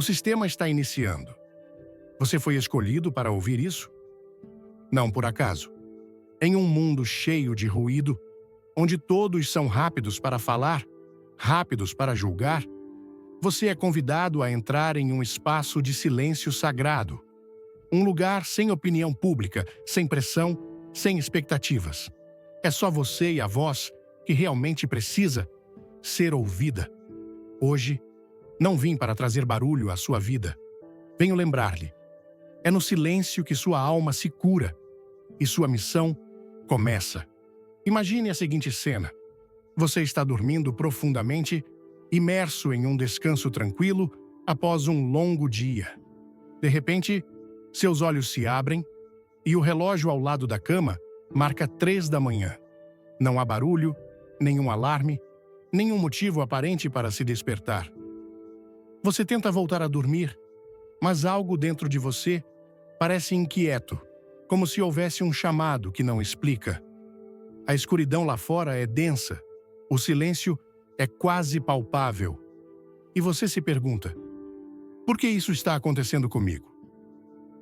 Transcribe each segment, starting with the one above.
O sistema está iniciando. Você foi escolhido para ouvir isso? Não por acaso. Em um mundo cheio de ruído, onde todos são rápidos para falar, rápidos para julgar, você é convidado a entrar em um espaço de silêncio sagrado. Um lugar sem opinião pública, sem pressão, sem expectativas. É só você e a voz que realmente precisa ser ouvida. Hoje, não vim para trazer barulho à sua vida. Venho lembrar-lhe. É no silêncio que sua alma se cura e sua missão começa. Imagine a seguinte cena. Você está dormindo profundamente, imerso em um descanso tranquilo após um longo dia. De repente, seus olhos se abrem e o relógio ao lado da cama marca 3 da manhã. Não há barulho, nenhum alarme, nenhum motivo aparente para se despertar. Você tenta voltar a dormir, mas algo dentro de você parece inquieto, como se houvesse um chamado que não explica. A escuridão lá fora é densa, o silêncio é quase palpável. E você se pergunta, por que isso está acontecendo comigo?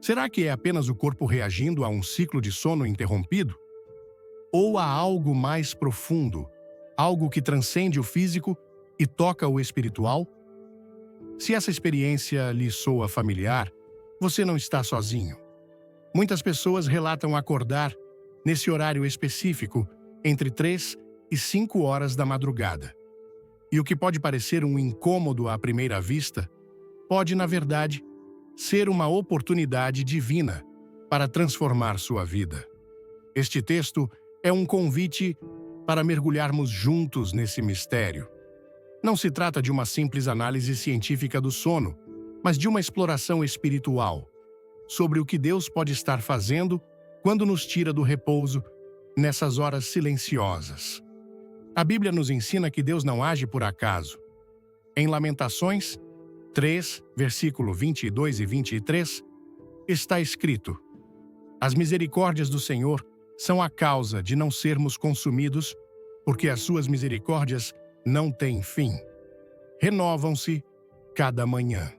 Será que é apenas o corpo reagindo a um ciclo de sono interrompido? Ou há algo mais profundo, algo que transcende o físico e toca o espiritual? Se essa experiência lhe soa familiar, você não está sozinho. Muitas pessoas relatam acordar nesse horário específico entre 3 e 5 horas da madrugada. E o que pode parecer um incômodo à primeira vista, pode, na verdade, ser uma oportunidade divina para transformar sua vida. Este texto é um convite para mergulharmos juntos nesse mistério. Não se trata de uma simples análise científica do sono, mas de uma exploração espiritual sobre o que Deus pode estar fazendo quando nos tira do repouso nessas horas silenciosas. A Bíblia nos ensina que Deus não age por acaso. Em Lamentações 3, versículo 22 e 23, está escrito: As misericórdias do Senhor são a causa de não sermos consumidos, porque as suas misericórdias não têm fim. Renovam-se cada manhã.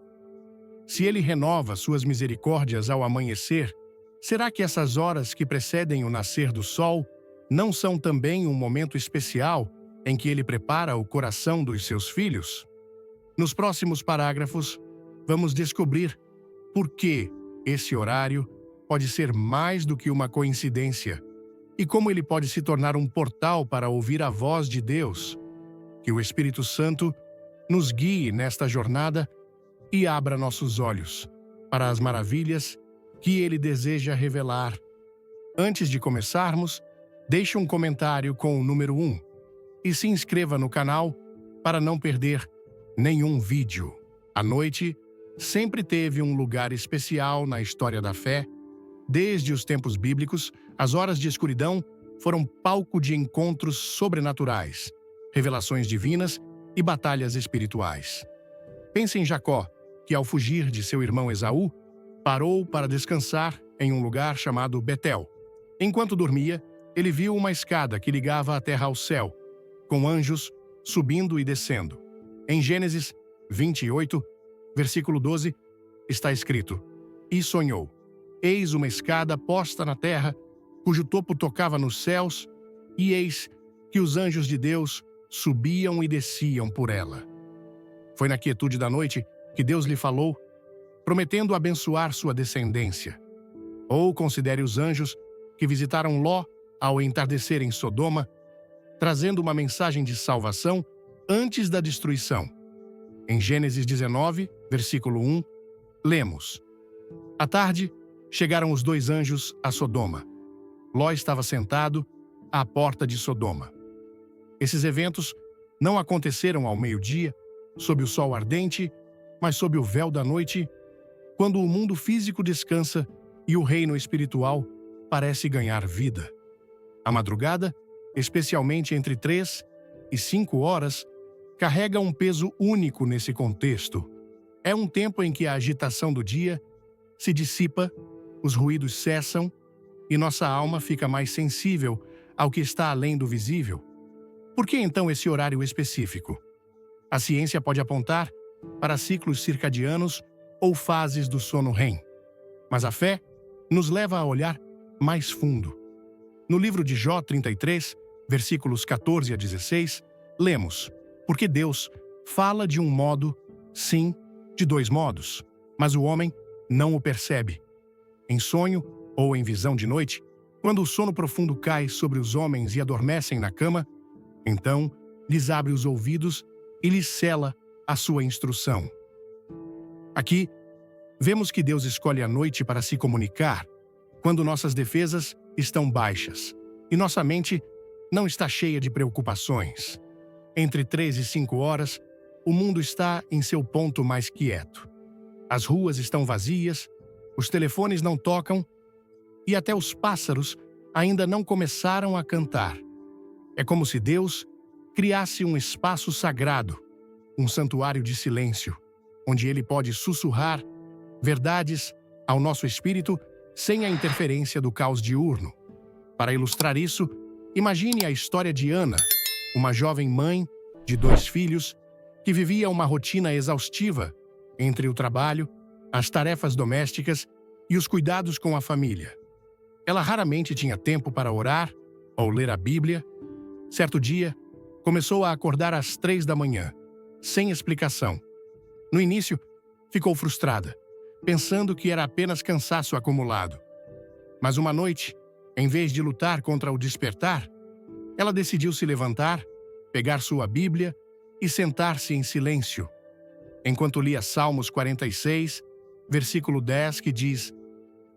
Se Ele renova suas misericórdias ao amanhecer, será que essas horas que precedem o nascer do sol não são também um momento especial em que Ele prepara o coração dos seus filhos? Nos próximos parágrafos, vamos descobrir por que esse horário pode ser mais do que uma coincidência e como ele pode se tornar um portal para ouvir a voz de Deus. Que o Espírito Santo nos guie nesta jornada e abra nossos olhos para as maravilhas que Ele deseja revelar. Antes de começarmos, deixe um comentário com o número 1 e se inscreva no canal para não perder nenhum vídeo. A noite sempre teve um lugar especial na história da fé. Desde os tempos bíblicos, as horas de escuridão foram palco de encontros sobrenaturais, revelações divinas e batalhas espirituais. Pense em Jacó, que ao fugir de seu irmão Esaú, parou para descansar em um lugar chamado Betel. Enquanto dormia, ele viu uma escada que ligava a terra ao céu, com anjos subindo e descendo. Em Gênesis 28, versículo 12, está escrito: E sonhou: Eis uma escada posta na terra, cujo topo tocava nos céus, e eis que os anjos de Deus subiam e desciam por ela. Foi na quietude da noite que Deus lhe falou, prometendo abençoar sua descendência. Ou considere os anjos que visitaram Ló ao entardecer em Sodoma, trazendo uma mensagem de salvação antes da destruição. Em Gênesis 19, versículo 1, lemos: À tarde, chegaram os 2 anjos a Sodoma. Ló estava sentado à porta de Sodoma. Esses eventos não aconteceram ao meio-dia, sob o sol ardente, mas sob o véu da noite, quando o mundo físico descansa e o reino espiritual parece ganhar vida. A madrugada, especialmente entre 3 e 5 horas, carrega um peso único nesse contexto. É um tempo em que a agitação do dia se dissipa, os ruídos cessam e nossa alma fica mais sensível ao que está além do visível. Por que então esse horário específico? A ciência pode apontar para ciclos circadianos ou fases do sono REM. Mas a fé nos leva a olhar mais fundo. No livro de Jó 33, versículos 14 a 16, lemos: Porque Deus fala de um modo, sim, de dois modos, mas o homem não o percebe. Em sonho ou em visão de noite, quando o sono profundo cai sobre os homens e adormecem na cama, então lhes abre os ouvidos e lhes cela a sua instrução. Aqui, vemos que Deus escolhe a noite para se comunicar, quando nossas defesas estão baixas e nossa mente não está cheia de preocupações. Entre 3 e 5 horas, o mundo está em seu ponto mais quieto. As ruas estão vazias, os telefones não tocam e até os pássaros ainda não começaram a cantar. É como se Deus criasse um espaço sagrado, um santuário de silêncio, onde Ele pode sussurrar verdades ao nosso espírito sem a interferência do caos diurno. Para ilustrar isso, imagine a história de Ana, uma jovem mãe de 2 filhos que vivia uma rotina exaustiva entre o trabalho, as tarefas domésticas e os cuidados com a família. Ela raramente tinha tempo para orar ou ler a Bíblia. Certo dia, começou a acordar às 3 da manhã, sem explicação. No início, ficou frustrada, pensando que era apenas cansaço acumulado. Mas uma noite, em vez de lutar contra o despertar, ela decidiu se levantar, pegar sua Bíblia e sentar-se em silêncio, enquanto lia Salmos 46, versículo 10, que diz: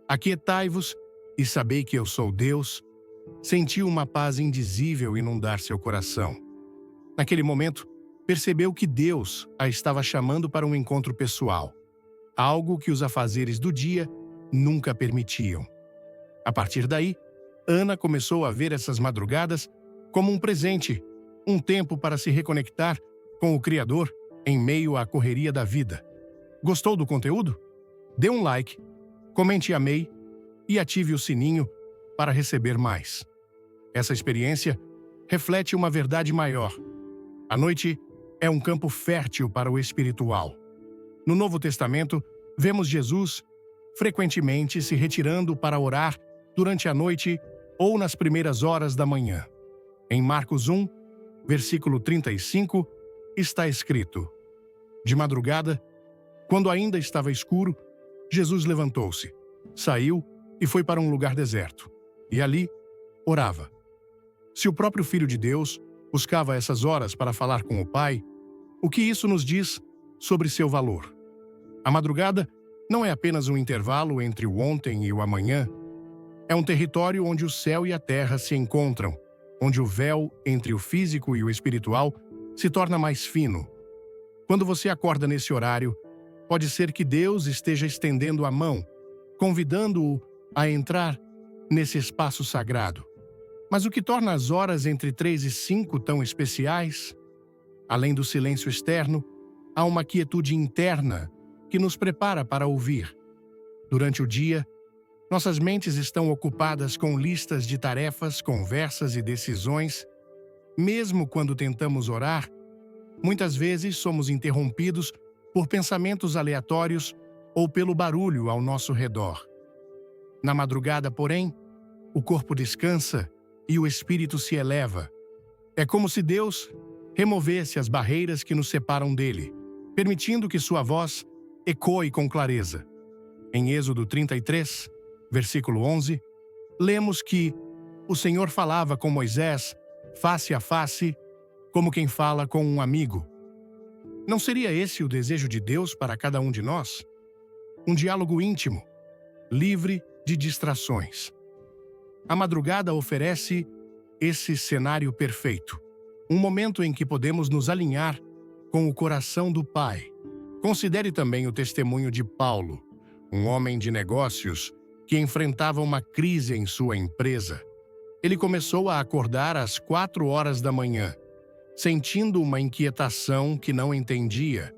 Aquietai-vos e sabei que eu sou Deus. Sentiu uma paz indizível inundar seu coração. Naquele momento, percebeu que Deus a estava chamando para um encontro pessoal, algo que os afazeres do dia nunca permitiam. A partir daí, Ana começou a ver essas madrugadas como um presente, um tempo para se reconectar com o Criador em meio à correria da vida. Gostou do conteúdo? Dê um like, comente amei e ative o sininho para receber mais. Essa experiência reflete uma verdade maior. A noite é um campo fértil para o espiritual. No Novo Testamento, vemos Jesus frequentemente se retirando para orar durante a noite ou nas primeiras horas da manhã. Em Marcos 1, versículo 35, está escrito: De madrugada, quando ainda estava escuro, Jesus levantou-se, saiu e foi para um lugar deserto, e ali orava. Se o próprio Filho de Deus buscava essas horas para falar com o Pai, o que isso nos diz sobre seu valor? A madrugada não é apenas um intervalo entre o ontem e o amanhã. É um território onde o céu e a terra se encontram, onde o véu entre o físico e o espiritual se torna mais fino. Quando você acorda nesse horário, pode ser que Deus esteja estendendo a mão, convidando-o a entrar nesse espaço sagrado. Mas o que torna as horas entre 3 e 5 tão especiais? Além do silêncio externo, há uma quietude interna que nos prepara para ouvir. Durante o dia, nossas mentes estão ocupadas com listas de tarefas, conversas e decisões. Mesmo quando tentamos orar, muitas vezes somos interrompidos por pensamentos aleatórios ou pelo barulho ao nosso redor. Na madrugada, porém, o corpo descansa e o espírito se eleva. É como se Deus removesse as barreiras que nos separam dele, permitindo que sua voz ecoe com clareza. Em Êxodo 33, versículo 11, lemos que o Senhor falava com Moisés face a face, como quem fala com um amigo. Não seria esse o desejo de Deus para cada um de nós? Um diálogo íntimo, livre de distrações. A madrugada oferece esse cenário perfeito, um momento em que podemos nos alinhar com o coração do Pai. Considere também o testemunho de Paulo, um homem de negócios que enfrentava uma crise em sua empresa. Ele começou a acordar às 4 horas da manhã, sentindo uma inquietação que não entendia.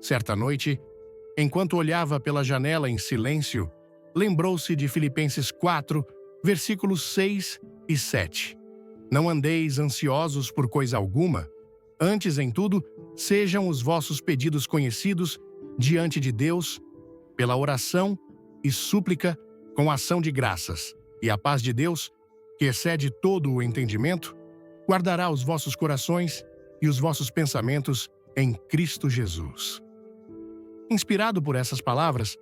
Certa noite, enquanto olhava pela janela em silêncio, lembrou-se de Filipenses 4, versículos 6 e 7. Não andeis ansiosos por coisa alguma, antes em tudo, Sejam os vossos pedidos conhecidos diante de Deus pela oração e súplica com ação de graças, e a paz de Deus, que excede todo o entendimento, guardará os vossos corações e os vossos pensamentos em Cristo Jesus. Inspirado por essas palavras,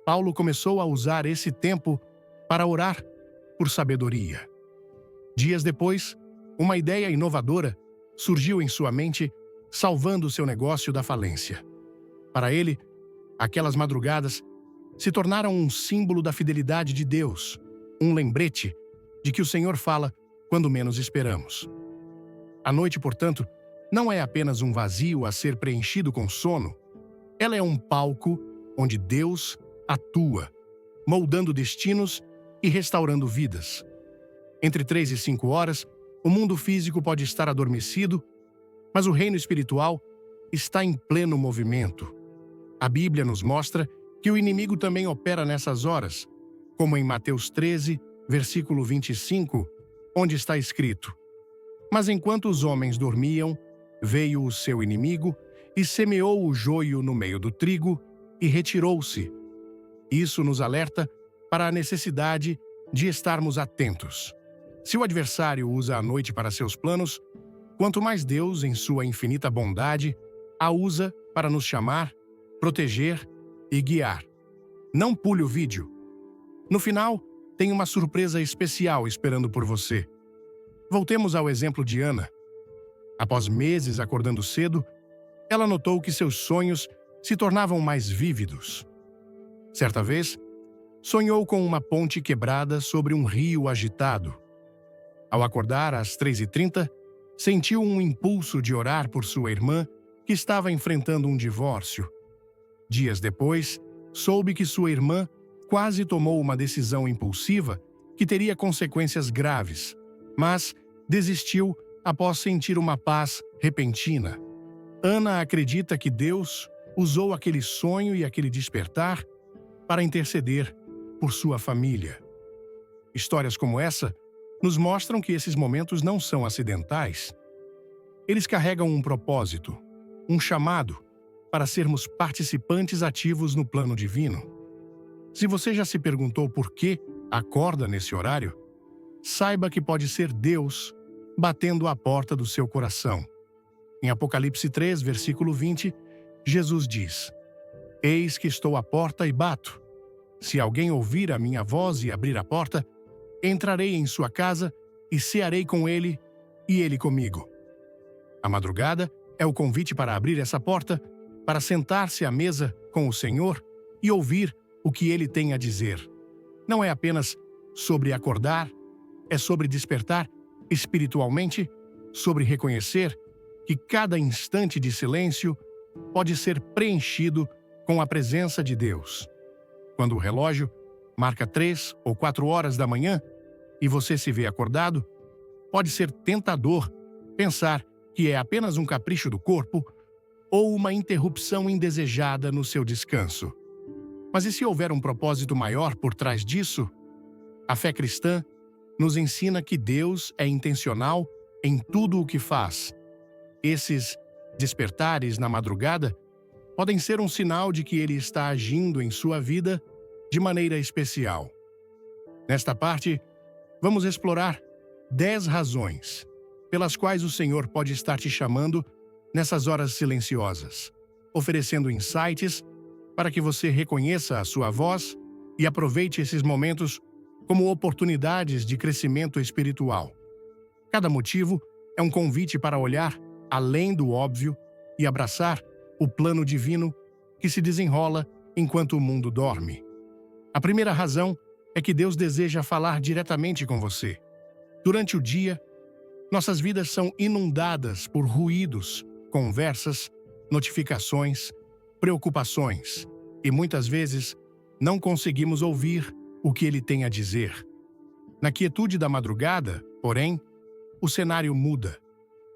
Paulo começou a usar esse tempo para orar por sabedoria. Dias depois, uma ideia inovadora surgiu em sua mente, salvando seu negócio da falência. Para ele, aquelas madrugadas se tornaram um símbolo da fidelidade de Deus, um lembrete de que o Senhor fala quando menos esperamos. A noite, portanto, não é apenas um vazio a ser preenchido com sono. Ela é um palco onde Deus atua, moldando destinos e restaurando vidas. Entre 3 e 5 horas, o mundo físico pode estar adormecido, mas o reino espiritual está em pleno movimento. A Bíblia nos mostra que o inimigo também opera nessas horas, como em Mateus 13, versículo 25, onde está escrito: Mas enquanto os homens dormiam, veio o seu inimigo e semeou o joio no meio do trigo e retirou-se. Isso nos alerta para a necessidade de estarmos atentos. Se o adversário usa a noite para seus planos, quanto mais Deus, em sua infinita bondade, a usa para nos chamar, proteger e guiar. Não pule o vídeo. No final, tem uma surpresa especial esperando por você. Voltemos ao exemplo de Ana. Após meses acordando cedo, ela notou que seus sonhos se tornavam mais vívidos. Certa vez, sonhou com uma ponte quebrada sobre um rio agitado. Ao acordar às 3h30, sentiu um impulso de orar por sua irmã, que estava enfrentando um divórcio. Dias depois, soube que sua irmã quase tomou uma decisão impulsiva que teria consequências graves, mas desistiu após sentir uma paz repentina. Ana acredita que Deus usou aquele sonho e aquele despertar para interceder por sua família. Histórias como essa nos mostram que esses momentos não são acidentais. Eles carregam um propósito, um chamado para sermos participantes ativos no plano divino. Se você já se perguntou por que acorda nesse horário, saiba que pode ser Deus batendo à porta do seu coração. Em Apocalipse 3, versículo 20, Jesus diz: Eis que estou à porta e bato. Se alguém ouvir a minha voz e abrir a porta, entrarei em sua casa e cearei com ele e ele comigo. A madrugada é o convite para abrir essa porta, para sentar-se à mesa com o Senhor e ouvir o que ele tem a dizer. Não é apenas sobre acordar, é sobre despertar espiritualmente, sobre reconhecer que cada instante de silêncio pode ser preenchido com a presença de Deus. Quando o relógio marca 3 ou 4 horas da manhã e você se vê acordado, pode ser tentador pensar que é apenas um capricho do corpo ou uma interrupção indesejada no seu descanso. Mas e se houver um propósito maior por trás disso? A fé cristã nos ensina que Deus é intencional em tudo o que faz. Esses despertares na madrugada podem ser um sinal de que Ele está agindo em sua vida de maneira especial. Nesta parte, vamos explorar 10 razões pelas quais o Senhor pode estar te chamando nessas horas silenciosas, oferecendo insights para que você reconheça a sua voz e aproveite esses momentos como oportunidades de crescimento espiritual. Cada motivo é um convite para olhar além do óbvio e abraçar o plano divino que se desenrola enquanto o mundo dorme. A primeira razão é que Deus deseja falar diretamente com você. Durante o dia, nossas vidas são inundadas por ruídos, conversas, notificações, preocupações, e muitas vezes não conseguimos ouvir o que Ele tem a dizer. Na quietude da madrugada, porém, o cenário muda.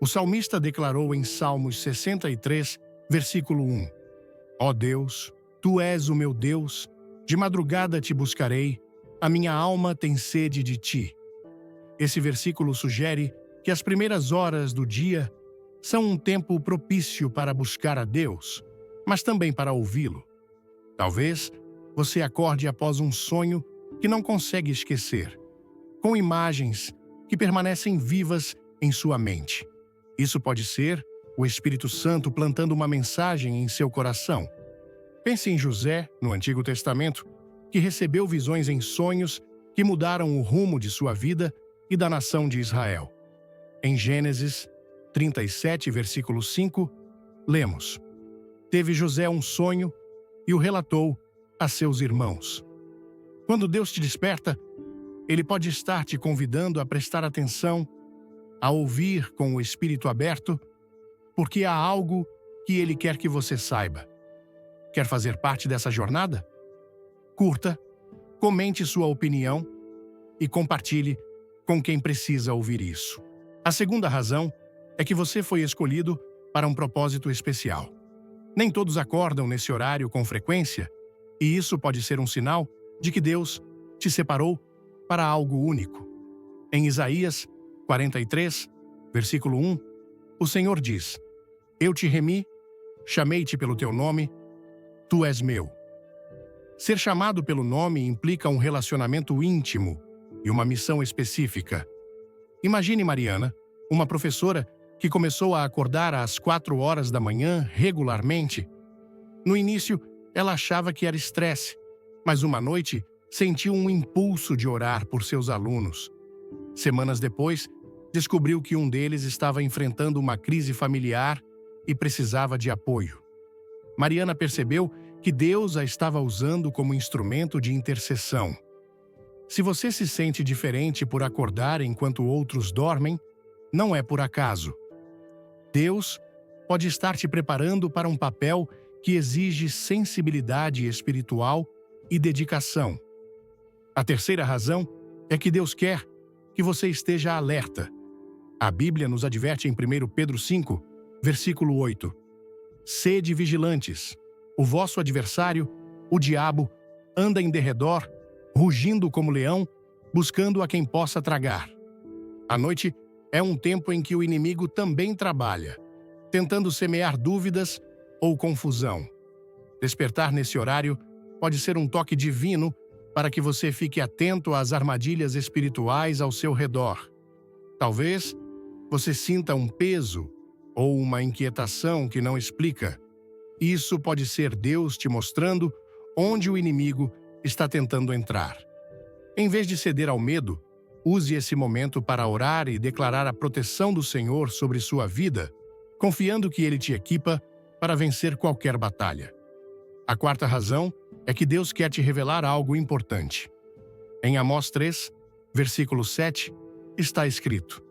O salmista declarou em Salmos 63, versículo 1: Ó Deus, Tu és o meu Deus, de madrugada te buscarei, a minha alma tem sede de Ti. Esse versículo sugere que as primeiras horas do dia são um tempo propício para buscar a Deus, mas também para ouvi-lo. Talvez você acorde após um sonho que não consegue esquecer, com imagens que permanecem vivas em sua mente. Isso pode ser o Espírito Santo plantando uma mensagem em seu coração. Pense em José, no Antigo Testamento, que recebeu visões em sonhos que mudaram o rumo de sua vida e da nação de Israel. Em Gênesis 37, versículo 5, lemos: Teve José um sonho e o relatou a seus irmãos. Quando Deus te desperta, Ele pode estar te convidando a prestar atenção, a ouvir com o espírito aberto, porque há algo que Ele quer que você saiba. Quer fazer parte dessa jornada? Curta, comente sua opinião e compartilhe com quem precisa ouvir isso. A segunda razão é que você foi escolhido para um propósito especial. Nem todos acordam nesse horário com frequência, e isso pode ser um sinal de que Deus te separou para algo único. Em Isaías 43, versículo 1, o Senhor diz: Eu te remi, chamei-te pelo teu nome, tu és meu. Ser chamado pelo nome implica um relacionamento íntimo e uma missão específica. Imagine Mariana, uma professora que começou a acordar às 4 horas da manhã regularmente. No início, ela achava que era estresse, mas uma noite sentiu um impulso de orar por seus alunos. Semanas depois, descobriu que um deles estava enfrentando uma crise familiar e precisava de apoio. Mariana percebeu que Deus a estava usando como instrumento de intercessão. Se você se sente diferente por acordar enquanto outros dormem, não é por acaso. Deus pode estar te preparando para um papel que exige sensibilidade espiritual e dedicação. A terceira razão é que Deus quer que você esteja alerta. A Bíblia nos adverte em 1 Pedro 5, versículo 8. Sede vigilantes. O vosso adversário, o diabo, anda em derredor, rugindo como leão, buscando a quem possa tragar. A noite é um tempo em que o inimigo também trabalha, tentando semear dúvidas ou confusão. Despertar nesse horário pode ser um toque divino para que você fique atento às armadilhas espirituais ao seu redor. Talvez você sinta um peso ou uma inquietação que não explica. Isso pode ser Deus te mostrando onde o inimigo está tentando entrar. Em vez de ceder ao medo, use esse momento para orar e declarar a proteção do Senhor sobre sua vida, confiando que Ele te equipa para vencer qualquer batalha. A quarta razão é que Deus quer te revelar algo importante. Em Amós 3, versículo 7, está escrito: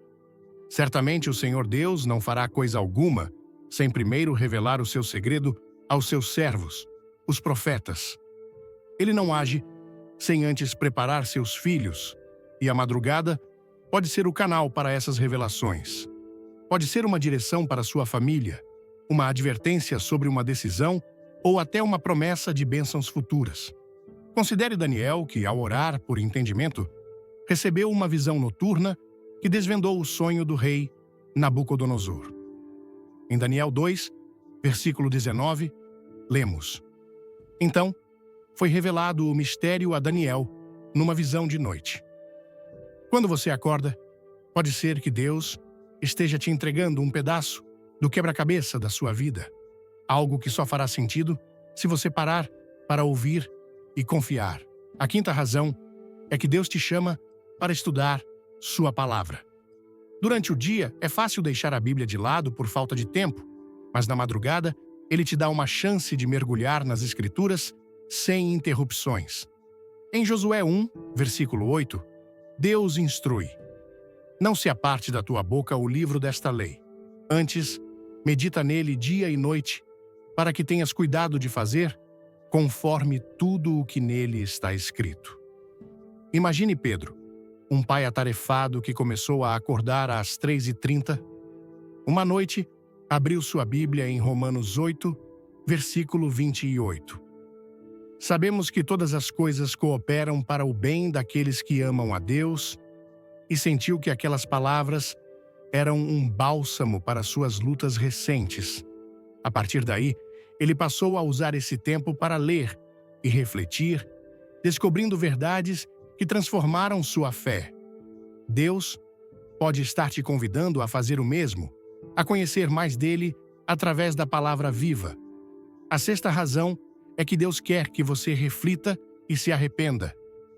Certamente o Senhor Deus não fará coisa alguma sem primeiro revelar o seu segredo aos seus servos, os profetas. Ele não age sem antes preparar seus filhos, e a madrugada pode ser o canal para essas revelações. Pode ser uma direção para sua família, uma advertência sobre uma decisão ou até uma promessa de bênçãos futuras. Considere Daniel que, ao orar por entendimento, recebeu uma visão noturna que desvendou o sonho do rei Nabucodonosor. Em Daniel 2, versículo 19, lemos: Então, foi revelado o mistério a Daniel numa visão de noite. Quando você acorda, pode ser que Deus esteja te entregando um pedaço do quebra-cabeça da sua vida, algo que só fará sentido se você parar para ouvir e confiar. A quinta razão é que Deus te chama para estudar sua palavra. Durante o dia, é fácil deixar a Bíblia de lado por falta de tempo, mas na madrugada, Ele te dá uma chance de mergulhar nas Escrituras sem interrupções. Em Josué 1, versículo 8, Deus instrui: Não se aparte da tua boca o livro desta lei. Antes, medita nele dia e noite, para que tenhas cuidado de fazer conforme tudo o que nele está escrito. Imagine Pedro, um pai atarefado que começou a acordar às 3h30. Uma noite, abriu sua Bíblia em Romanos 8, versículo 28. Sabemos que todas as coisas cooperam para o bem daqueles que amam a Deus, e sentiu que aquelas palavras eram um bálsamo para suas lutas recentes. A partir daí, ele passou a usar esse tempo para ler e refletir, descobrindo verdades que transformaram sua fé. Deus pode estar te convidando a fazer o mesmo, a conhecer mais dele através da palavra viva. A sexta razão é que Deus quer que você reflita e se arrependa.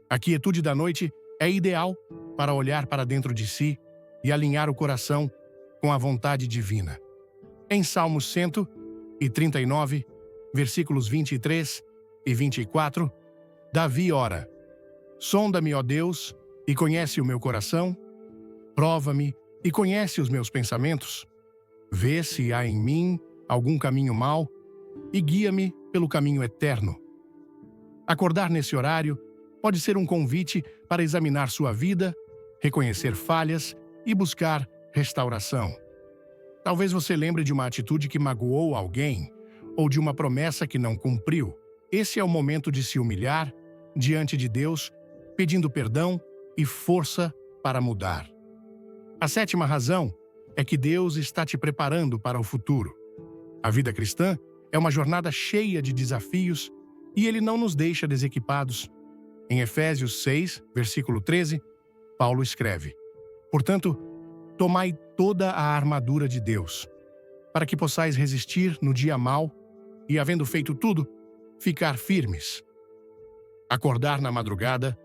A quietude da noite é ideal para olhar para dentro de si e alinhar o coração com a vontade divina. Em Salmos 139, versículos 23 e 24, Davi ora: Sonda-me, ó Deus, e conhece o meu coração, prova-me e conhece os meus pensamentos. Vê se há em mim algum caminho mau e guia-me pelo caminho eterno. Acordar nesse horário pode ser um convite para examinar sua vida, reconhecer falhas e buscar restauração. Talvez você lembre de uma atitude que magoou alguém ou de uma promessa que não cumpriu. Esse é o momento de se humilhar diante de Deus, pedindo perdão e força para mudar. A sétima razão é que Deus está te preparando para o futuro. A vida cristã é uma jornada cheia de desafios e Ele não nos deixa desequipados. Em Efésios 6, versículo 13, Paulo escreve: Portanto, tomai toda a armadura de Deus, para que possais resistir no dia mau e, havendo feito tudo, ficar firmes. Acordar na madrugada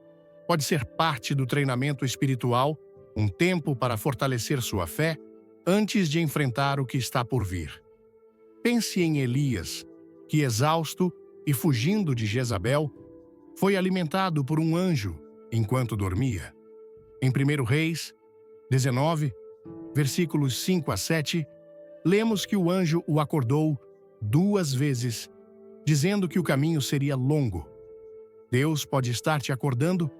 pode ser parte do treinamento espiritual, um tempo para fortalecer sua fé antes de enfrentar o que está por vir. Pense em Elias, que, exausto e fugindo de Jezabel, foi alimentado por um anjo enquanto dormia. Em 1 Reis 19, versículos 5 a 7, lemos que o anjo o acordou 2 vezes, dizendo que o caminho seria longo. Deus pode estar te acordando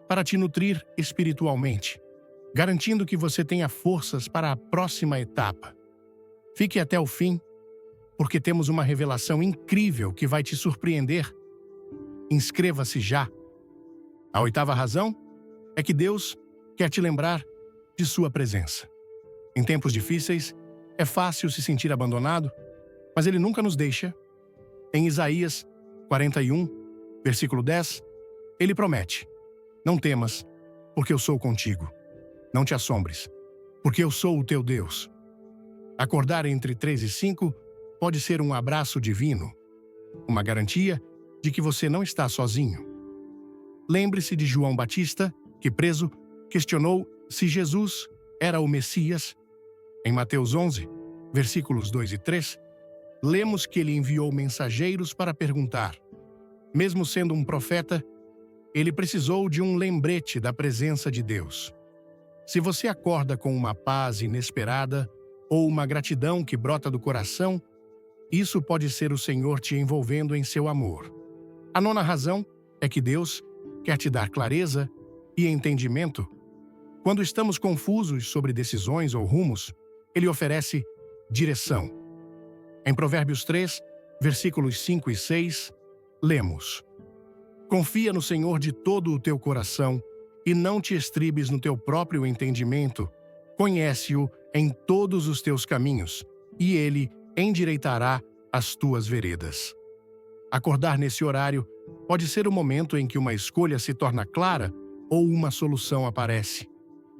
para te nutrir espiritualmente, garantindo que você tenha forças para a próxima etapa. Fique até o fim, porque temos uma revelação incrível que vai te surpreender. Inscreva-se já. A oitava razão é que Deus quer te lembrar de sua presença. Em tempos difíceis, é fácil se sentir abandonado, mas Ele nunca nos deixa. Em Isaías 41, versículo 10, Ele promete: Não temas, porque eu sou contigo. Não te assombres, porque eu sou o teu Deus. Acordar entre 3 e 5 pode ser um abraço divino, uma garantia de que você não está sozinho. Lembre-se de João Batista, que, preso, questionou se Jesus era o Messias. Em Mateus 11, versículos 2 e 3, lemos que ele enviou mensageiros para perguntar. Mesmo sendo um profeta, ele precisou de um lembrete da presença de Deus. Se você acorda com uma paz inesperada ou uma gratidão que brota do coração, isso pode ser o Senhor te envolvendo em seu amor. A nona razão é que Deus quer te dar clareza e entendimento. Quando estamos confusos sobre decisões ou rumos, Ele oferece direção. Em Provérbios 3, versículos 5 e 6, lemos: Confia no Senhor de todo o teu coração e não te estribes no teu próprio entendimento. Conhece-o em todos os teus caminhos, e Ele endireitará as tuas veredas. Acordar nesse horário pode ser o momento em que uma escolha se torna clara ou uma solução aparece.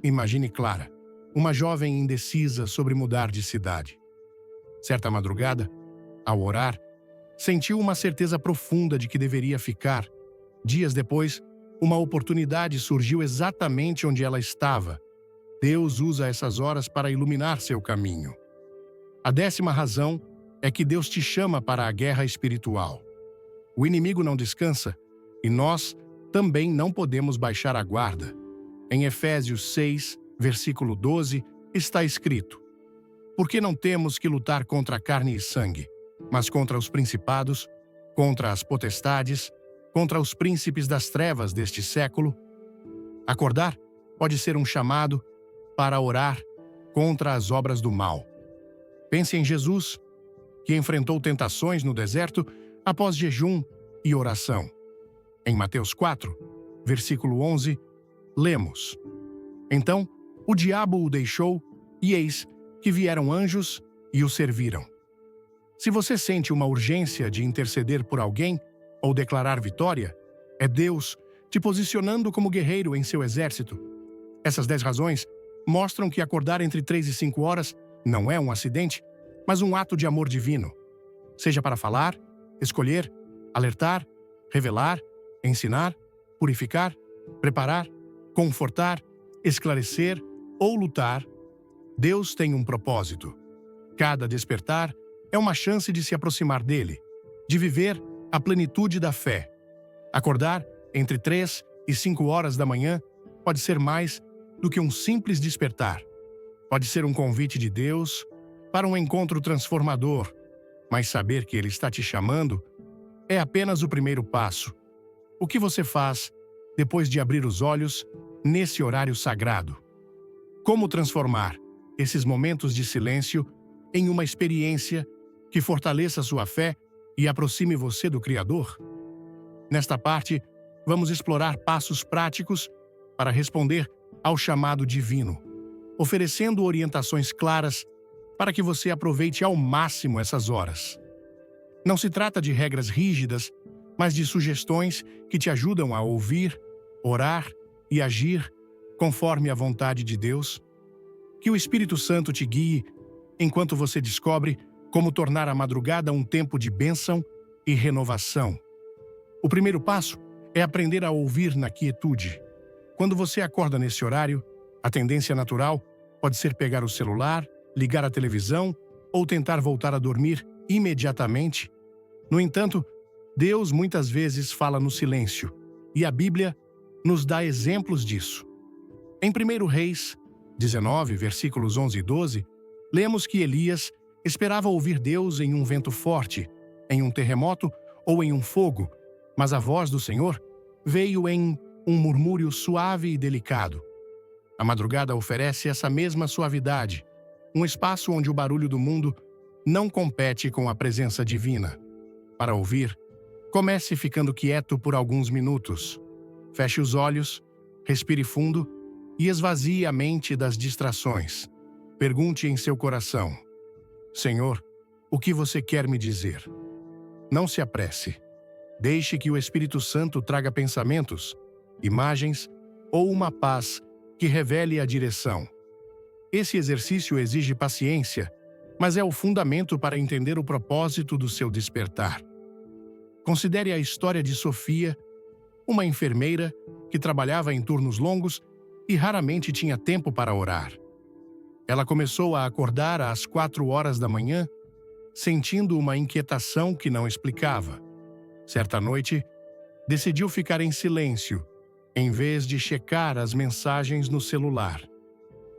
Imagine Clara, uma jovem indecisa sobre mudar de cidade. Certa madrugada, ao orar, sentiu uma certeza profunda de que deveria ficar. Dias depois, uma oportunidade surgiu exatamente onde ela estava. Deus usa essas horas para iluminar seu caminho. A 10ª razão é que Deus te chama para a guerra espiritual. O inimigo não descansa e nós também não podemos baixar a guarda. Em Efésios 6, versículo 12, está escrito: Porque não temos que lutar contra carne e sangue, mas contra os principados, contra as potestades, contra os príncipes das trevas deste século. Acordar pode ser um chamado para orar contra as obras do mal. Pense em Jesus, que enfrentou tentações no deserto após jejum e oração. Em Mateus 4, versículo 11, lemos: Então o diabo o deixou E eis que vieram anjos e o serviram. Se você sente uma urgência de interceder por alguém ou declarar vitória, é Deus te posicionando como guerreiro em seu exército. Essas 10 razões mostram que acordar entre 3 e 5 horas não é um acidente, mas um ato de amor divino. Seja para falar, escolher, alertar, revelar, ensinar, purificar, preparar, confortar, esclarecer ou lutar, Deus tem um propósito. Cada despertar é uma chance de se aproximar dele, de viver a plenitude da fé. Acordar entre 3 e 5 horas da manhã pode ser mais do que um simples despertar. Pode ser um convite de Deus para um encontro transformador, mas saber que Ele está te chamando é apenas o primeiro passo. O que você faz depois de abrir os olhos nesse horário sagrado? Como transformar esses momentos de silêncio em uma experiência que fortaleça sua fé e aproxime você do Criador? Nesta parte, vamos explorar passos práticos para responder ao chamado divino, oferecendo orientações claras para que você aproveite ao máximo essas horas. Não se trata de regras rígidas, mas de sugestões que te ajudam a ouvir, orar e agir conforme a vontade de Deus. Que o Espírito Santo te guie enquanto você descobre como tornar a madrugada um tempo de bênção e renovação. O primeiro passo é aprender a ouvir na quietude. Quando você acorda nesse horário, a tendência natural pode ser pegar o celular, ligar a televisão ou tentar voltar a dormir imediatamente. No entanto, Deus muitas vezes fala no silêncio, e a Bíblia nos dá exemplos disso. Em 1 Reis 19, versículos 11 e 12, lemos que Elias esperava ouvir Deus em um vento forte, em um terremoto ou em um fogo, mas a voz do Senhor veio em um murmúrio suave e delicado. A madrugada oferece essa mesma suavidade, um espaço onde o barulho do mundo não compete com a presença divina. Para ouvir, comece ficando quieto por alguns minutos. Feche os olhos, respire fundo e esvazie a mente das distrações. Pergunte em seu coração: Senhor, o que você quer me dizer? Não se apresse. Deixe que o Espírito Santo traga pensamentos, imagens ou uma paz que revele a direção. Esse exercício exige paciência, mas é o fundamento para entender o propósito do seu despertar. Considere a história de Sofia, uma enfermeira que trabalhava em turnos longos e raramente tinha tempo para orar. Ela começou a acordar às 4 horas da manhã, sentindo uma inquietação que não explicava. Certa noite, decidiu ficar em silêncio, em vez de checar as mensagens no celular.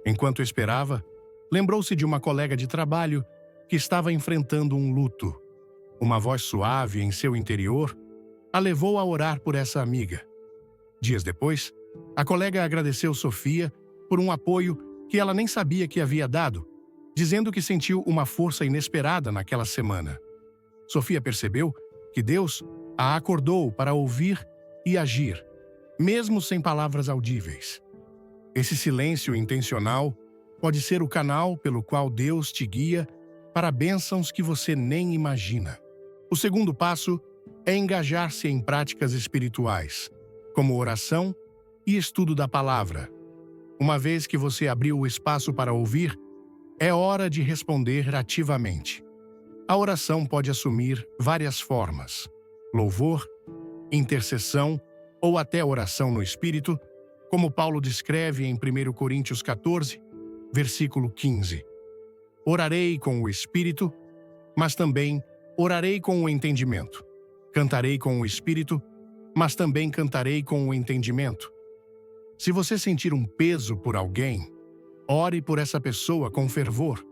Enquanto esperava, lembrou-se de uma colega de trabalho que estava enfrentando um luto. Uma voz suave em seu interior a levou a orar por essa amiga. Dias depois, a colega agradeceu Sofia por um apoio que ela nem sabia que havia dado, dizendo que sentiu uma força inesperada naquela semana. Sofia percebeu que Deus a acordou para ouvir e agir, mesmo sem palavras audíveis. Esse silêncio intencional pode ser o canal pelo qual Deus te guia para bênçãos que você nem imagina. O segundo passo é engajar-se em práticas espirituais, como oração e estudo da palavra. Uma vez que você abriu o espaço para ouvir, é hora de responder ativamente. A oração pode assumir várias formas: louvor, intercessão ou até oração no Espírito, como Paulo descreve em 1 Coríntios 14, versículo 15. Orarei com o Espírito, mas também orarei com o entendimento. Cantarei com o Espírito, mas também cantarei com o entendimento. Se você sentir um peso por alguém, ore por essa pessoa com fervor.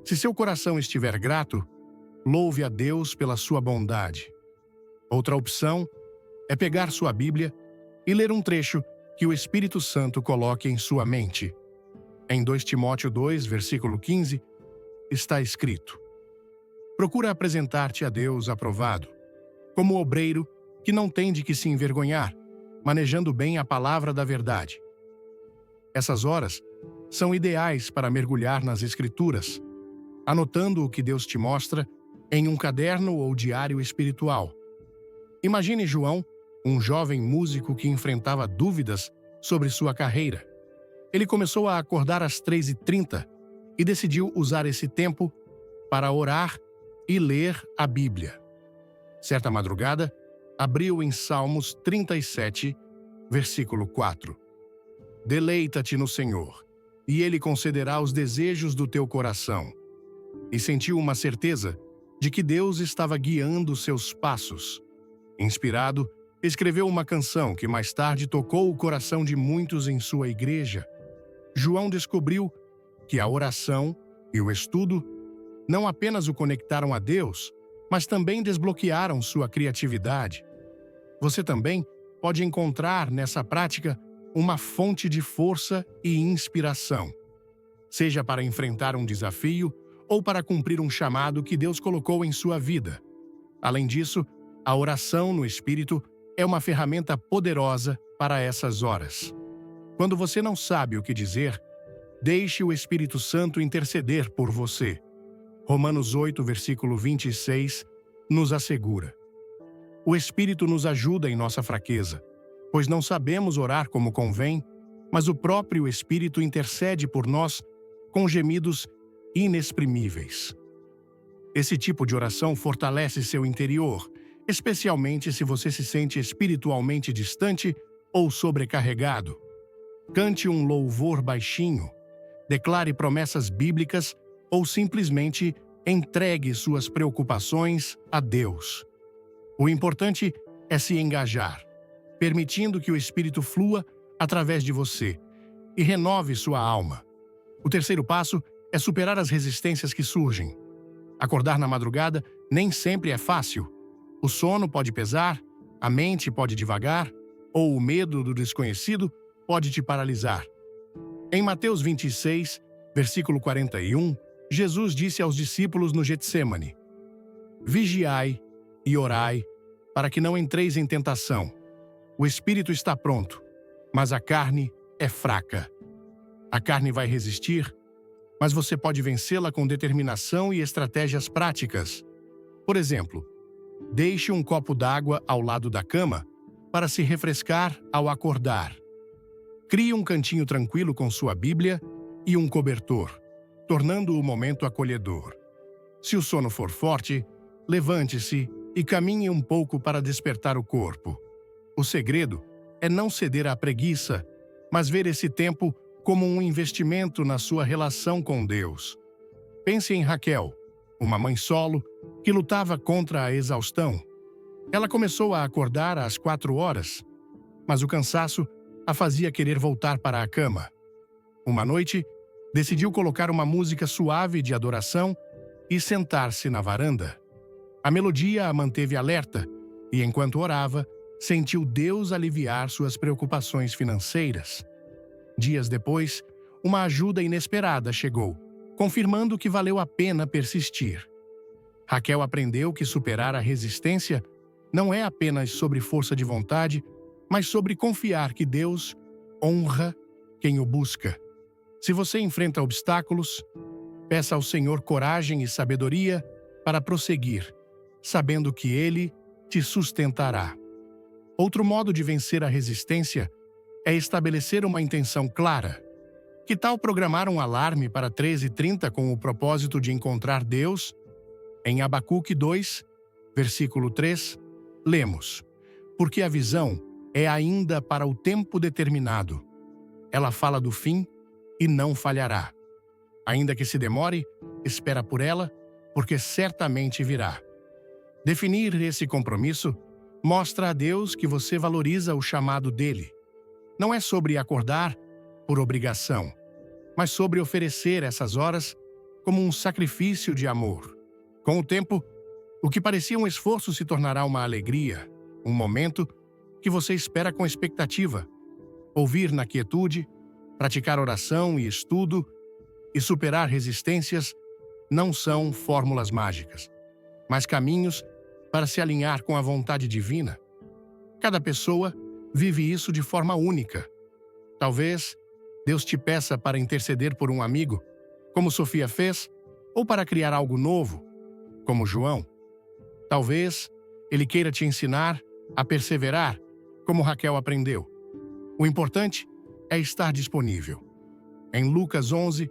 Se seu coração estiver grato, louve a Deus pela sua bondade. Outra opção é pegar sua Bíblia e ler um trecho que o Espírito Santo coloque em sua mente. Em 2 Timóteo 2, versículo 15, está escrito: Procura apresentar-te a Deus aprovado, como obreiro que não tem de que se envergonhar, manejando bem a palavra da verdade. Essas horas são ideais para mergulhar nas Escrituras, anotando o que Deus te mostra em um caderno ou diário espiritual. Imagine João, um jovem músico que enfrentava dúvidas sobre sua carreira. Ele começou a acordar às 3h30 e decidiu usar esse tempo para orar e ler a Bíblia. Certa madrugada, abriu em Salmos 37, versículo 4. Deleita-te no Senhor, e Ele concederá os desejos do teu coração. E sentiu uma certeza de que Deus estava guiando seus passos. Inspirado, escreveu uma canção que mais tarde tocou o coração de muitos em sua igreja. João descobriu que a oração e o estudo não apenas o conectaram a Deus, mas também desbloquearam sua criatividade. Você também pode encontrar nessa prática uma fonte de força e inspiração, seja para enfrentar um desafio ou para cumprir um chamado que Deus colocou em sua vida. Além disso, a oração no Espírito é uma ferramenta poderosa para essas horas. Quando você não sabe o que dizer, deixe o Espírito Santo interceder por você. Romanos 8, versículo 26, nos assegura: o Espírito nos ajuda em nossa fraqueza, pois não sabemos orar como convém, mas o próprio Espírito intercede por nós com gemidos inexprimíveis. Esse tipo de oração fortalece seu interior, especialmente se você se sente espiritualmente distante ou sobrecarregado. Cante um louvor baixinho, declare promessas bíblicas ou simplesmente entregue suas preocupações a Deus. O importante é se engajar, permitindo que o Espírito flua através de você e renove sua alma. O terceiro passo é superar as resistências que surgem. Acordar na madrugada nem sempre é fácil. O sono pode pesar, a mente pode divagar, ou o medo do desconhecido pode te paralisar. Em Mateus 26, versículo 41, Jesus disse aos discípulos no Getsêmani: vigiai e orai, para que não entreis em tentação. O espírito está pronto, mas a carne é fraca. A carne vai resistir, mas você pode vencê-la com determinação e estratégias práticas. Por exemplo, deixe um copo d'água ao lado da cama para se refrescar ao acordar. Crie um cantinho tranquilo com sua Bíblia e um cobertor, tornando o momento acolhedor. Se o sono for forte, levante-se e caminhe um pouco para despertar o corpo. O segredo é não ceder à preguiça, mas ver esse tempo como um investimento na sua relação com Deus. Pense em Raquel, uma mãe solo que lutava contra a exaustão. Ela começou a acordar às 4h, mas o cansaço a fazia querer voltar para a cama. Uma noite, decidiu colocar uma música suave de adoração e sentar-se na varanda. A melodia a manteve alerta e, enquanto orava, sentiu Deus aliviar suas preocupações financeiras. Dias depois, uma ajuda inesperada chegou, confirmando que valeu a pena persistir. Raquel aprendeu que superar a resistência não é apenas sobre força de vontade, mas sobre confiar que Deus honra quem o busca. Se você enfrenta obstáculos, peça ao Senhor coragem e sabedoria para prosseguir, sabendo que Ele te sustentará. Outro modo de vencer a resistência é estabelecer uma intenção clara. Que tal programar um alarme para 13h30 com o propósito de encontrar Deus? Em Abacuque 2, versículo 3, lemos: porque a visão é ainda para o tempo determinado. Ela fala do fim e não falhará. Ainda que se demore, espera por ela, porque certamente virá. Definir esse compromisso mostra a Deus que você valoriza o chamado dele. Não é sobre acordar por obrigação, mas sobre oferecer essas horas como um sacrifício de amor. Com o tempo, o que parecia um esforço se tornará uma alegria, um momento que você espera com expectativa. Ouvir na quietude, praticar oração e estudo e superar resistências não são fórmulas mágicas, mas caminhos para se alinhar com a vontade divina. Cada pessoa vive isso de forma única. Talvez Deus te peça para interceder por um amigo, como Sofia fez, ou para criar algo novo, como João. Talvez Ele queira te ensinar a perseverar, como Raquel aprendeu. O importante é estar disponível. Em Lucas 11,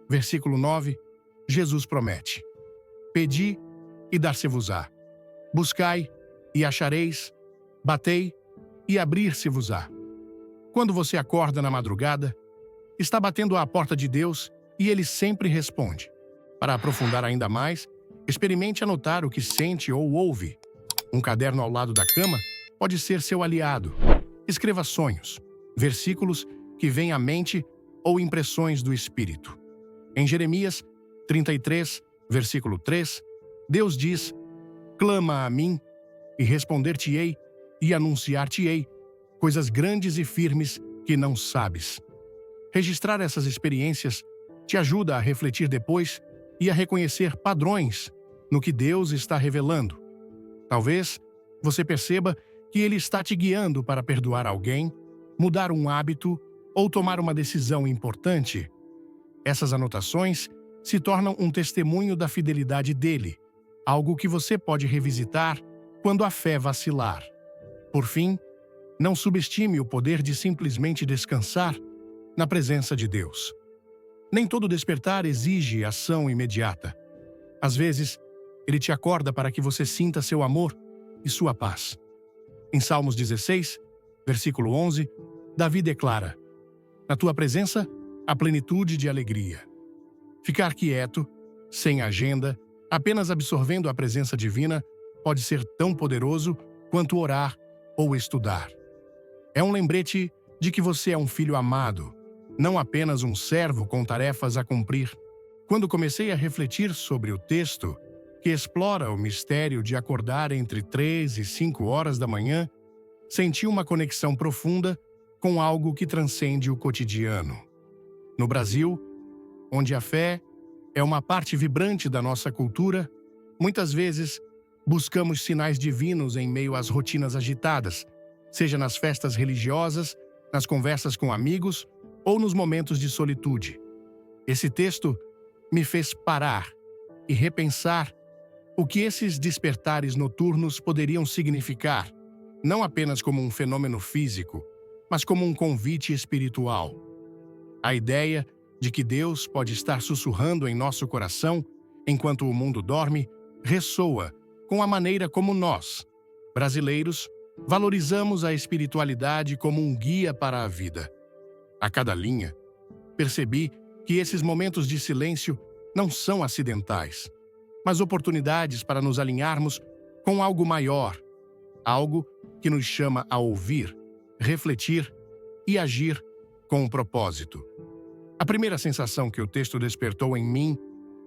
versículo 9, Jesus promete: Pedi e dar-se-vos-á. Buscai e achareis. Batei e abrir-se-vos-á. Quando você acorda na madrugada, está batendo à porta de Deus e Ele sempre responde. Para aprofundar ainda mais, experimente anotar o que sente ou ouve. Um caderno ao lado da cama pode ser seu aliado. Escreva sonhos, versículos que vêm à mente ou impressões do Espírito. Em Jeremias 33, versículo 3, Deus diz: Clama a mim, e responder-te-ei, e anunciar-te-ei coisas grandes e firmes que não sabes. Registrar essas experiências te ajuda a refletir depois e a reconhecer padrões no que Deus está revelando. Talvez você perceba que Ele está te guiando para perdoar alguém, mudar um hábito ou tomar uma decisão importante. Essas anotações se tornam um testemunho da fidelidade dele, algo que você pode revisitar quando a fé vacilar. Por fim, não subestime o poder de simplesmente descansar na presença de Deus. Nem todo despertar exige ação imediata. Às vezes, Ele te acorda para que você sinta seu amor e sua paz. Em Salmos 16, versículo 11, Davi declara: Na tua presença, há plenitude de alegria. Ficar quieto, sem agenda, apenas absorvendo a presença divina, pode ser tão poderoso quanto orar ou estudar. É um lembrete de que você é um filho amado, não apenas um servo com tarefas a cumprir. Quando comecei a refletir sobre o texto, que explora o mistério de acordar entre 3 e 5 horas da manhã, senti uma conexão profunda com algo que transcende o cotidiano. No Brasil, onde a fé é uma parte vibrante da nossa cultura, muitas vezes buscamos sinais divinos em meio às rotinas agitadas, seja nas festas religiosas, nas conversas com amigos ou nos momentos de solitude. Esse texto me fez parar e repensar o que esses despertares noturnos poderiam significar, não apenas como um fenômeno físico, mas como um convite espiritual. A ideia de que Deus pode estar sussurrando em nosso coração enquanto o mundo dorme ressoa com a maneira como nós, brasileiros, valorizamos a espiritualidade como um guia para a vida. A cada linha, percebi que esses momentos de silêncio não são acidentais, mas oportunidades para nos alinharmos com algo maior, algo que nos chama a ouvir, refletir e agir com um propósito. A primeira sensação que o texto despertou em mim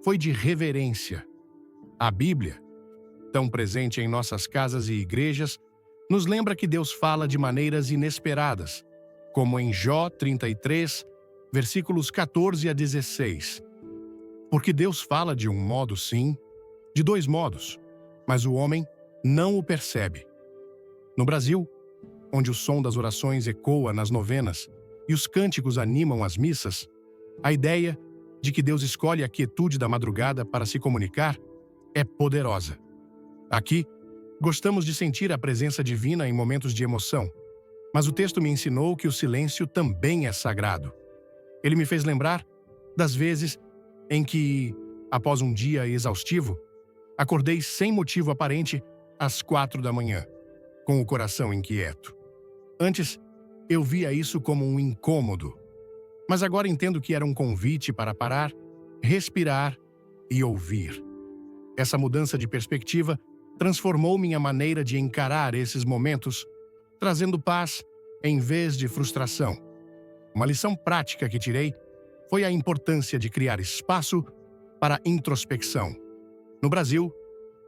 foi de reverência. A Bíblia, tão presente em nossas casas e igrejas, nos lembra que Deus fala de maneiras inesperadas, como em Jó 33, versículos 14 a 16. Porque Deus fala de um modo sim, de dois modos, mas o homem não o percebe. No Brasil, onde o som das orações ecoa nas novenas e os cânticos animam as missas, a ideia de que Deus escolhe a quietude da madrugada para se comunicar é poderosa. Aqui, gostamos de sentir a presença divina em momentos de emoção, mas o texto me ensinou que o silêncio também é sagrado. Ele me fez lembrar das vezes em que, após um dia exaustivo, acordei sem motivo aparente às 4 da manhã, com o coração inquieto. Antes, eu via isso como um incômodo, mas agora entendo que era um convite para parar, respirar e ouvir. Essa mudança de perspectiva transformou minha maneira de encarar esses momentos, trazendo paz em vez de frustração. Uma lição prática que tirei foi a importância de criar espaço para introspecção. No Brasil,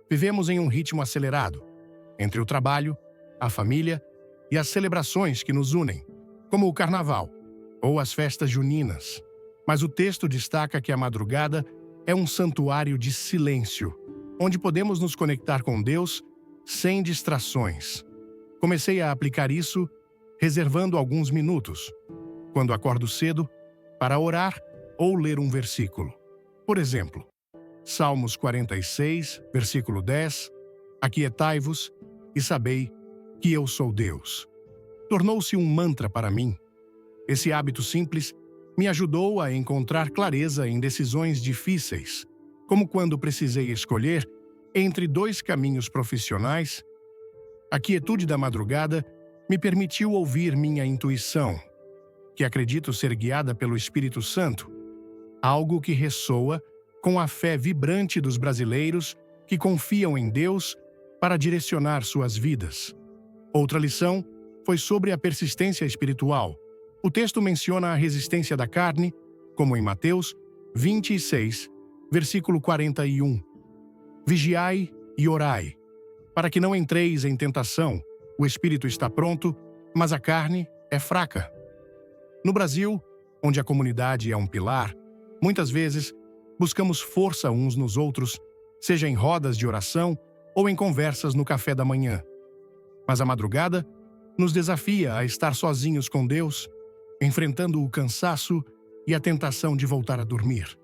vivemos em um ritmo acelerado, entre o trabalho, a família e as celebrações que nos unem, como o Carnaval ou as festas juninas. Mas o texto destaca que a madrugada é um santuário de silêncio, onde podemos nos conectar com Deus sem distrações. Comecei a aplicar isso reservando alguns minutos. Quando acordo cedo, para orar ou ler um versículo. Por exemplo, Salmos 46, versículo 10, Aquietai-vos e sabei que eu sou Deus. Tornou-se um mantra para mim. Esse hábito simples me ajudou a encontrar clareza em decisões difíceis, como quando precisei escolher entre dois caminhos profissionais. A quietude da madrugada me permitiu ouvir minha intuição, que acredito ser guiada pelo Espírito Santo, algo que ressoa com a fé vibrante dos brasileiros que confiam em Deus para direcionar suas vidas. Outra lição foi sobre a persistência espiritual. O texto menciona a resistência da carne, como em Mateus 26, versículo 41. Vigiai e orai, para que não entreis em tentação. O espírito está pronto, mas a carne é fraca. No Brasil, onde a comunidade é um pilar, muitas vezes buscamos força uns nos outros, seja em rodas de oração ou em conversas no café da manhã. Mas a madrugada nos desafia a estar sozinhos com Deus, enfrentando o cansaço e a tentação de voltar a dormir.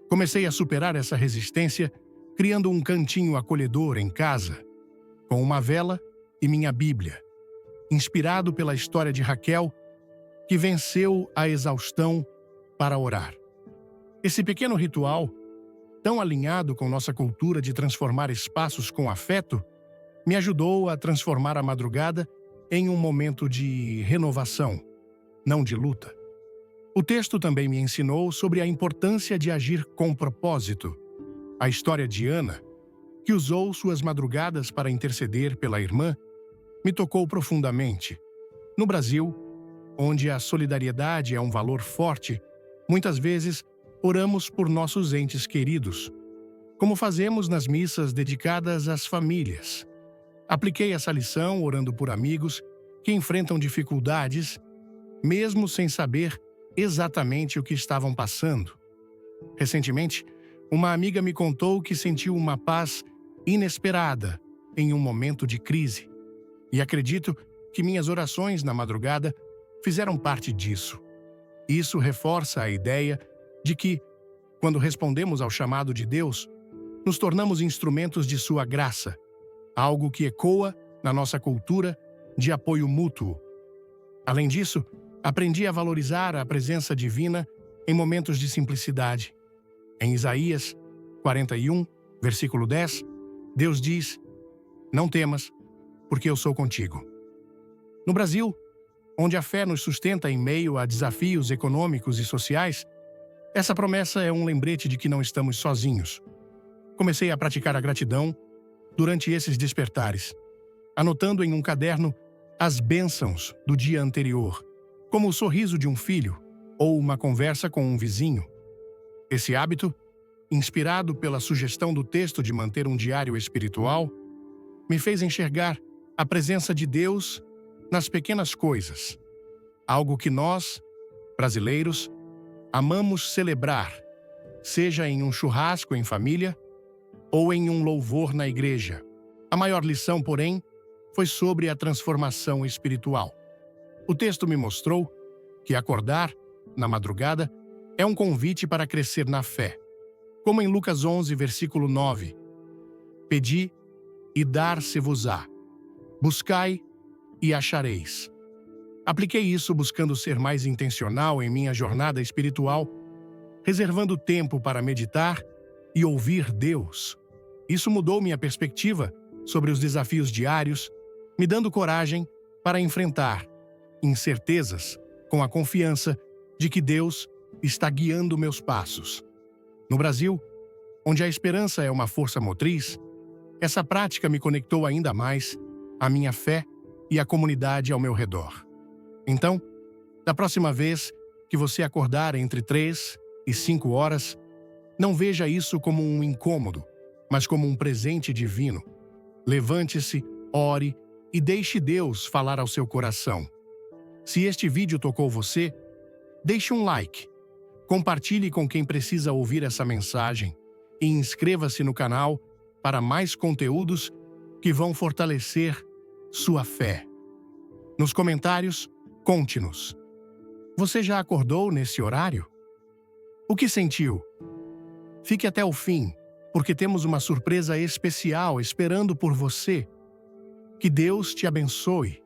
Comecei a superar essa resistência criando um cantinho acolhedor em casa, com uma vela e minha Bíblia, inspirado pela história de Raquel, que venceu a exaustão para orar. Esse pequeno ritual, tão alinhado com nossa cultura de transformar espaços com afeto, me ajudou a transformar a madrugada em um momento de renovação, não de luta. O texto também me ensinou sobre a importância de agir com propósito. A história de Ana, que usou suas madrugadas para interceder pela irmã, me tocou profundamente. No Brasil, onde a solidariedade é um valor forte, muitas vezes oramos por nossos entes queridos, como fazemos nas missas dedicadas às famílias. Apliquei essa lição orando por amigos que enfrentam dificuldades, mesmo sem saber exatamente o que estavam passando. Recentemente, uma amiga me contou que sentiu uma paz inesperada em um momento de crise. E acredito que minhas orações na madrugada fizeram parte disso. Isso reforça a ideia de que, quando respondemos ao chamado de Deus, nos tornamos instrumentos de sua graça, algo que ecoa na nossa cultura de apoio mútuo. Além disso, aprendi a valorizar a presença divina em momentos de simplicidade. Em Isaías 41, versículo 10, Deus diz: "Não temas, porque eu sou contigo." No Brasil, onde a fé nos sustenta em meio a desafios econômicos e sociais, essa promessa é um lembrete de que não estamos sozinhos. Comecei a praticar a gratidão durante esses despertares, anotando em um caderno as bênçãos do dia anterior, como o sorriso de um filho ou uma conversa com um vizinho. Esse hábito, inspirado pela sugestão do texto de manter um diário espiritual, me fez enxergar a presença de Deus nas pequenas coisas, algo que nós, brasileiros, amamos celebrar, seja em um churrasco em família ou em um louvor na igreja. A maior lição, porém, foi sobre a transformação espiritual. O texto me mostrou que acordar, na madrugada, é um convite para crescer na fé. Como em Lucas 11, versículo 9. Pedi e dar-se-vos-á. Buscai e achareis. Apliquei isso buscando ser mais intencional em minha jornada espiritual, reservando tempo para meditar e ouvir Deus. Isso mudou minha perspectiva sobre os desafios diários, me dando coragem para enfrentar incertezas com a confiança de que Deus está guiando meus passos. No Brasil, onde a esperança é uma força motriz, essa prática me conectou ainda mais à minha fé e à comunidade ao meu redor. Então, da próxima vez que você acordar entre 3 e 5 horas, não veja isso como um incômodo, mas como um presente divino. Levante-se, ore e deixe Deus falar ao seu coração. Se este vídeo tocou você, deixe um like, compartilhe com quem precisa ouvir essa mensagem e inscreva-se no canal para mais conteúdos que vão fortalecer sua fé. Nos comentários, conte-nos: Você já acordou nesse horário? O que sentiu? Fique até o fim, porque temos uma surpresa especial esperando por você. Que Deus te abençoe.